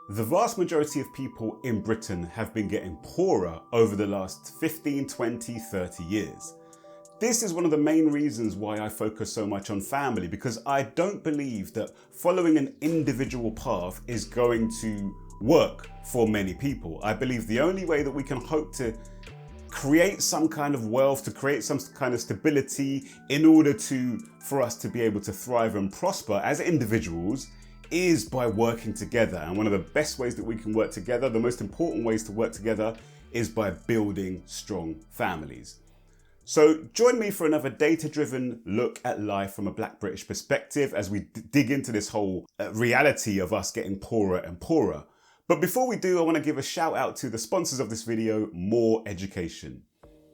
The vast majority of people in Britain have been getting poorer over the last 15, 20, 30 years. This is one of the main reasons why I focus so much on family, because I don't believe that following an individual path is going to work for many people. I believe the only way that we can hope to create some kind of wealth, to create some kind of stability in order for us to be able to thrive and prosper as individuals is by working together. And one of the best ways that we can work together, the most important ways to work together, is by building strong families. So join me for another data-driven look at life from a Black British perspective as we dig into this whole reality of us getting poorer and poorer. But before we do, I want to give a shout out to the sponsors of this video, More Education.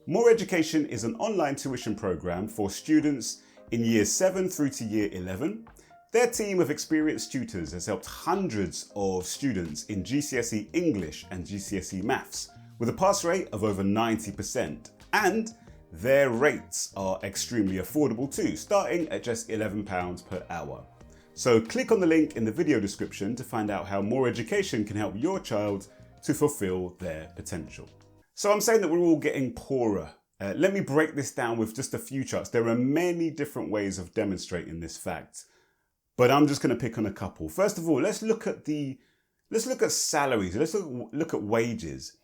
More Education is an online tuition program for students in years 7 through to year 11. Their team of experienced tutors has helped hundreds of students in GCSE English and GCSE Maths with a pass rate of over 90%. And their rates are extremely affordable too, starting at just £11 per hour. So click on the link in the video description to find out how More Education can help your child to fulfill their potential. So I'm saying that we're all getting poorer. Let me break this down with just a few charts. There are many different ways of demonstrating this fact, but I'm just going to pick on a couple. First of all, let's look at salaries. Let's look at wages.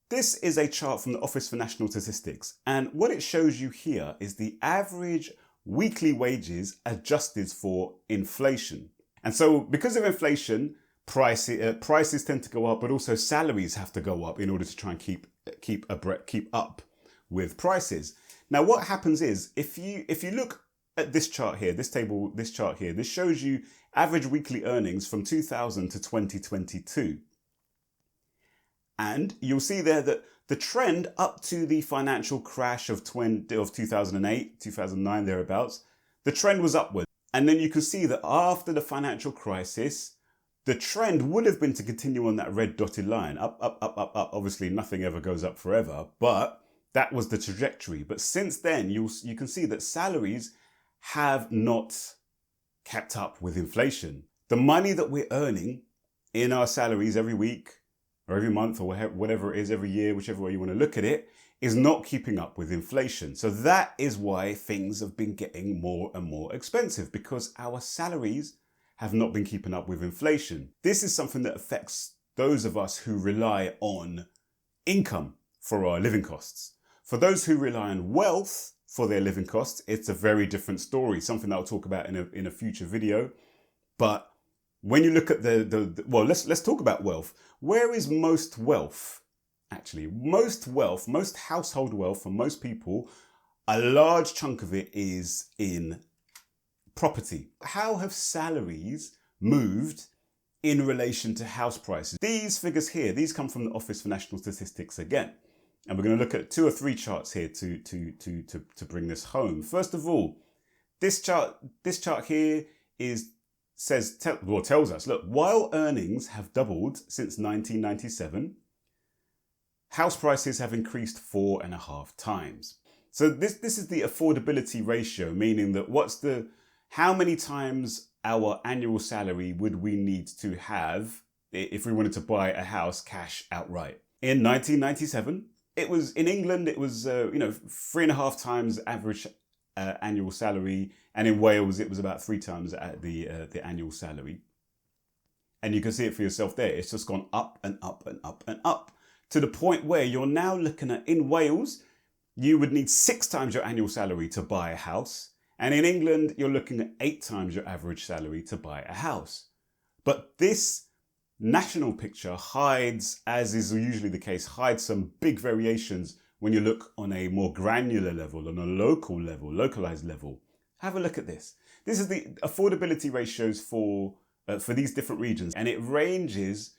This is a chart from the Office for National Statistics, and what it shows you here is the average weekly wages adjusted for inflation. And so because of inflation, prices tend to go up, but also salaries have to go up in order to try and keep up with prices. Now what happens is, if you look at this chart here, this chart here, this shows you average weekly earnings from 2000 to 2022. And you'll see there that the trend up to the financial crash of 2008, 2009, thereabouts, the trend was upward. And then you can see that after the financial crisis, the trend would have been to continue on that red dotted line, up, up, up, up, up. Obviously, nothing ever goes up forever, but that was the trajectory. But since then, you can see that salaries have not kept up with inflation. The money that we're earning in our salaries every week, or every month, or whatever it is, every year, whichever way you want to look at it, is not keeping up with inflation. So that is why things have been getting more and more expensive, because our salaries have not been keeping up with inflation. This is something that affects those of us who rely on income for our living costs. For those who rely on wealth for their living costs, it's a very different story, something that I'll talk about in a future video. But when you look at well, let's talk about wealth. Where is most wealth? Actually, most household wealth for most people, a large chunk of it is in property. How have salaries moved in relation to house prices? These figures here, these come from the Office for National Statistics again. And we're going to look at 2 or 3 charts here to bring this home. First of all, this chart here tells us, look, while earnings have doubled since 1997, house prices have increased 4.5 times. So this is the affordability ratio, meaning that how many times our annual salary would we need to have if we wanted to buy a house cash outright? In 1997, in England, it was 3.5 times average annual salary, and in Wales it was about 3 times the annual salary. And you can see it for yourself there. It's just gone up and up and up and up to the point where you're now looking at, in Wales, you would need 6 times your annual salary to buy a house, and in England you're looking at 8 times your average salary to buy a house. But this national picture hides, as is usually the case, hides some big variations when you look on a more granular level, on a local level, localized level. Have a look at this. This is the affordability ratios for these different regions, and it ranges.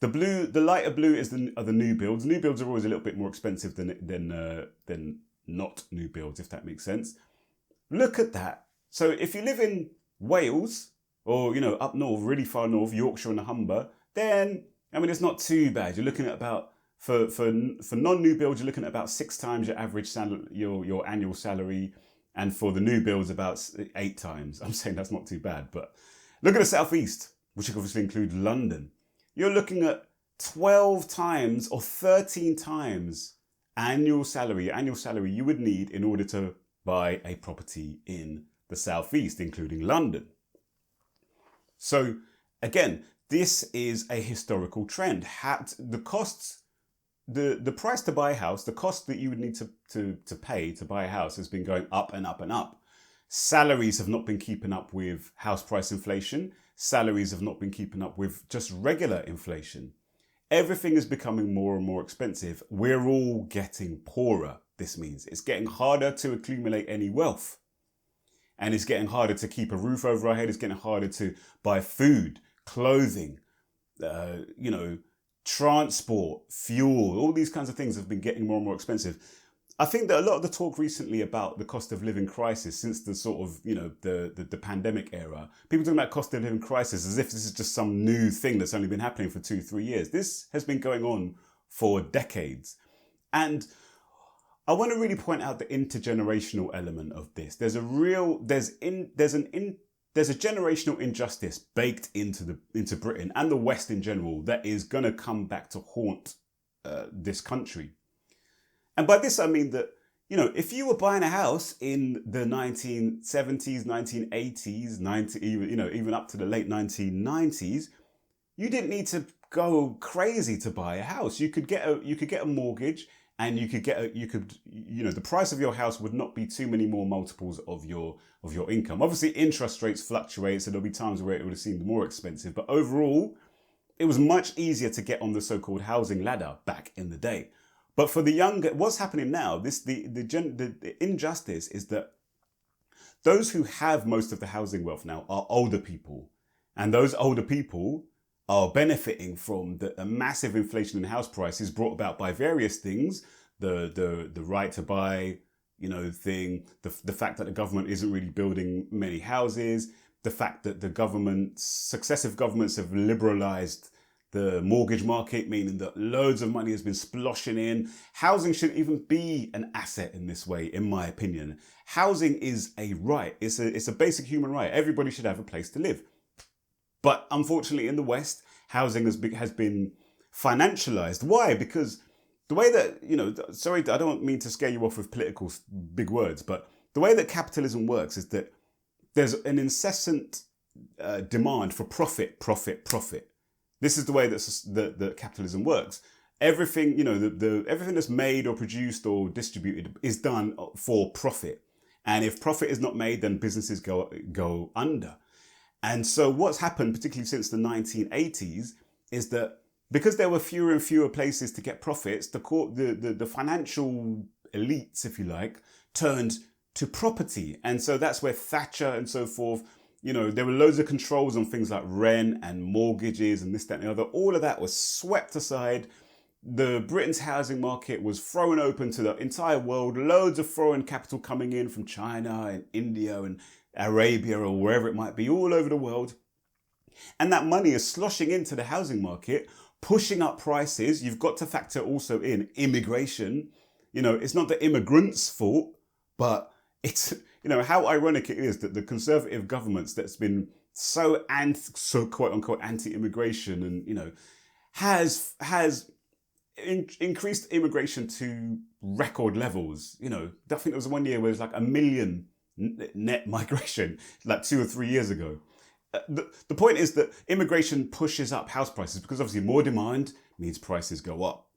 The lighter blue are the new builds. New builds are always a little bit more expensive than not new builds, if that makes sense. Look at that. So if you live in Wales, or up north, really far north, Yorkshire and the Humber, then it's not too bad. You're looking at about, for non-new builds, you're looking at about 6 times your average salary, your annual salary, and for the new builds about 8 times. I'm saying that's not too bad, but look at the southeast, which obviously includes London. you're looking at 12 times or 13 times annual salary you would need in order to buy a property in the southeast, including London. So again, this is a historical trend. The costs, the price to buy a house, the cost that you would need to pay to buy a house has been going up and up and up. Salaries have not been keeping up with house price inflation. Salaries have not been keeping up with just regular inflation. Everything is becoming more and more expensive. We're all getting poorer. This means it's getting harder to accumulate any wealth. And it's getting harder to keep a roof over our head. It's getting harder to buy food, clothing, transport, fuel. All these kinds of things have been getting more and more expensive. I think that a lot of the talk recently about the cost of living crisis since the sort of, the pandemic era, people talking about cost of living crisis as if this is just some new thing that's only been happening for 2-3 years. This has been going on for decades. And I want to really point out the intergenerational element of this. There's a generational injustice baked into Britain and the West in general that is going to come back to haunt this country. And by this I mean that, if you were buying a house in the 1970s, 1980s, even up to the late 1990s, you didn't need to go crazy to buy a house. You could get a mortgage, and the price of your house would not be too many more multiples of your income. Obviously, interest rates fluctuate, so there'll be times where it would have seemed more expensive. But overall, it was much easier to get on the so-called housing ladder back in the day. But for the younger, what's happening now? The injustice is that those who have most of the housing wealth now are older people, and those older people are benefiting from the massive inflation in house prices brought about by various things, the right to buy, thing, the fact that the government isn't really building many houses, the fact that successive governments have liberalized the mortgage market, meaning that loads of money has been sploshing in. Housing shouldn't even be an asset in this way, in my opinion. Housing is a right. It's a basic human right. Everybody should have a place to live. But unfortunately, in the West, housing has been financialized. Why? Because the way that, sorry, I don't mean to scare you off with political big words, but the way that capitalism works is that there's an incessant demand for profit. This is the way that capitalism works. Everything, everything that's made or produced or distributed is done for profit. And if profit is not made, then businesses go under. And so what's happened, particularly since the 1980s, is that because there were fewer and fewer places to get profits, the financial elites, if you like, turned to property. And so that's where Thatcher and so forth, there were loads of controls on things like rent and mortgages and this, that, and the other. All of that was swept aside. Britain's housing market was thrown open to the entire world. Loads of foreign capital coming in from China and India and Arabia or wherever it might be, all over the world. And that money is sloshing into the housing market, pushing up prices. You've got to factor also in immigration. It's not the immigrants' fault, but it's, how ironic it is that the Conservative governments that's been so quote unquote anti-immigration and, has increased immigration to record levels. I think there was one year where it was like 1 million net migration, like 2 or 3 years ago. The point is that immigration pushes up house prices because obviously more demand means prices go up.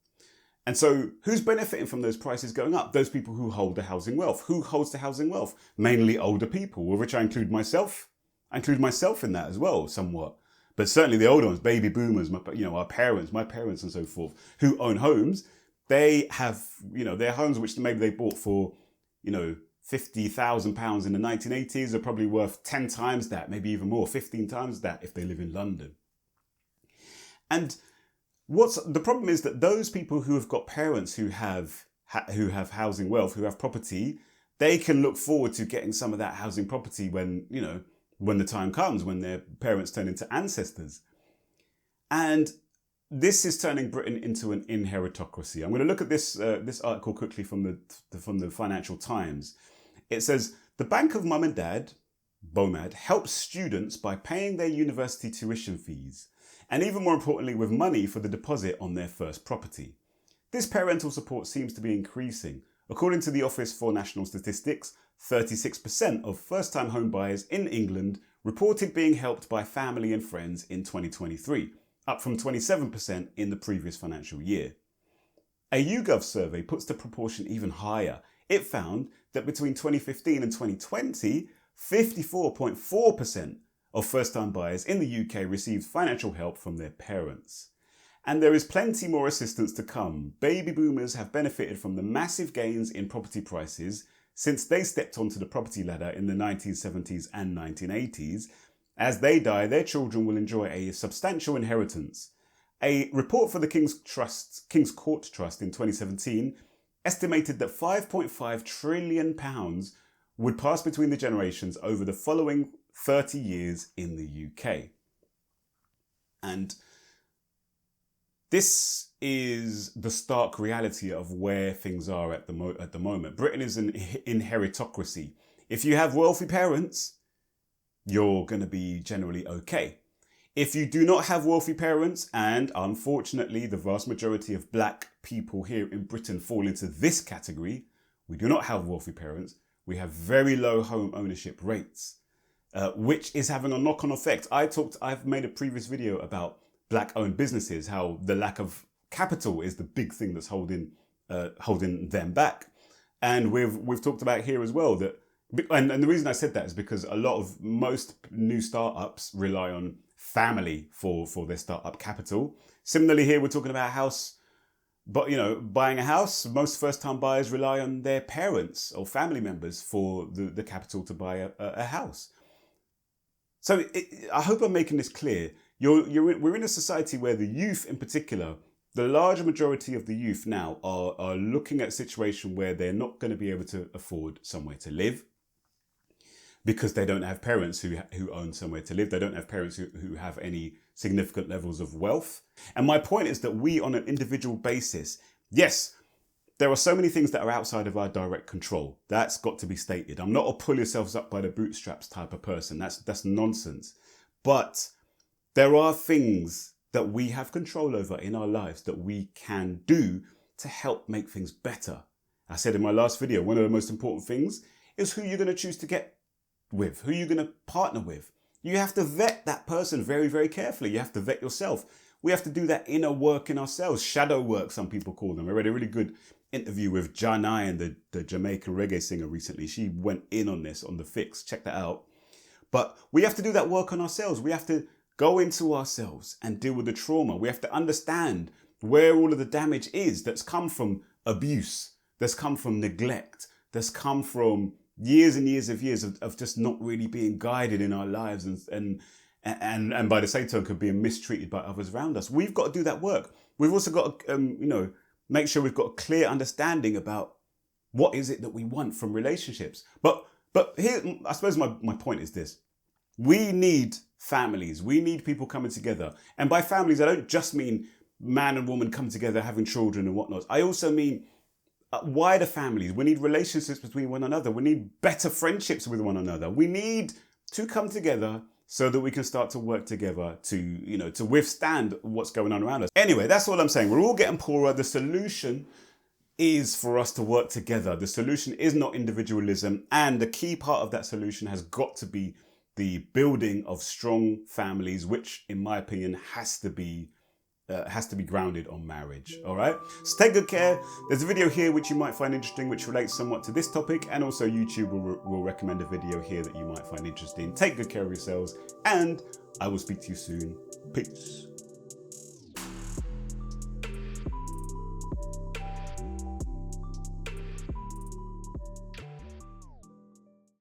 And so who's benefiting from those prices going up? Those people who hold the housing wealth. Who holds the housing wealth? Mainly older people, of which I include myself. I include myself in that as well, somewhat. But certainly the older ones, baby boomers, our parents, my parents and so forth, who own homes, they have, their homes which maybe they bought for, £50,000 in the 1980s are probably worth 10 times that, maybe even more, 15 times that if they live in London. And the problem is that those people who have got parents who have housing wealth, who have property, they can look forward to getting some of that housing property when the time comes, when their parents turn into ancestors. And this is turning Britain into an inheritocracy. I'm going to look at this article quickly from the Financial Times. It says, the Bank of Mum and Dad, BOMAD, helps students by paying their university tuition fees. and even more importantly with money for the deposit on their first property. This parental support seems to be increasing. According to the Office for National Statistics, 36% of first-time home buyers in England reported being helped by family and friends in 2023, up from 27% in the previous financial year. A YouGov survey puts the proportion even higher. It found that between 2015 and 2020, 54.4% of first-time buyers in the UK received financial help from their parents. And there is plenty more assistance to come. Baby boomers have benefited from the massive gains in property prices since they stepped onto the property ladder in the 1970s and 1980s. As they die, their children will enjoy a substantial inheritance. A report for the King's Court Trust in 2017 estimated that £5.5 trillion would pass between the generations over the following 30 years in the UK. And this is the stark reality of where things are at the moment. Britain is an inheritocracy. If you have wealthy parents, you're going to be generally okay. If you do not have wealthy parents, and unfortunately the vast majority of black people here in Britain fall into this category, we do not have wealthy parents, we have very low home ownership rates, which is having a knock-on effect. I've made a previous video about black-owned businesses, how the lack of capital is the big thing that's holding them back. And we've talked about here as well that, and the reason I said that is because most new startups rely on family for their startup capital. Similarly here, we're talking about buying a house. Most first-time buyers rely on their parents or family members for the capital to buy a house. So I hope I'm making this clear. We're in a society where the youth in particular, the large majority of the youth now are looking at a situation where they're not going to be able to afford somewhere to live because they don't have parents who own somewhere to live. They don't have parents who have any significant levels of wealth. And my point is that we, on an individual basis, yes, there are so many things that are outside of our direct control. That's got to be stated. I'm not a pull yourselves up by the bootstraps type of person. That's nonsense. But there are things that we have control over in our lives that we can do to help make things better. I said in my last video, one of the most important things is who you're going to choose to get with, who you're going to partner with. You have to vet that person very, very carefully. You have to vet yourself. We have to do that inner work in ourselves, shadow work, some people call them. I read a really good interview with Janai, the Jamaican reggae singer recently. She went in on this on The Fix. Check that out. But we have to do that work on ourselves. We have to go into ourselves and deal with the trauma. We have to understand where all of the damage is that's come from abuse, that's come from neglect, that's come from years and years of just not really being guided in our lives and by the same token being mistreated by others around us. We've got to do that work. We've also got to, make sure we've got a clear understanding about what is it that we want from relationships. But here, I suppose my point is this. We need families. We need people coming together. And by families, I don't just mean man and woman coming together, having children and whatnot. I also mean wider families. We need relationships between one another. We need better friendships with one another. We need to come together so that we can start to work together to withstand what's going on around us. Anyway, that's all I'm saying. We're all getting poorer. The solution is for us to work together. The solution is not individualism. And the key part of that solution has got to be the building of strong families, which in my opinion has to be grounded on marriage. All right, so take good care. There's a video here which you might find interesting, which relates somewhat to this topic, and also YouTube will recommend a video here that you might find interesting. Take good care of yourselves, and I will speak to you soon. Peace.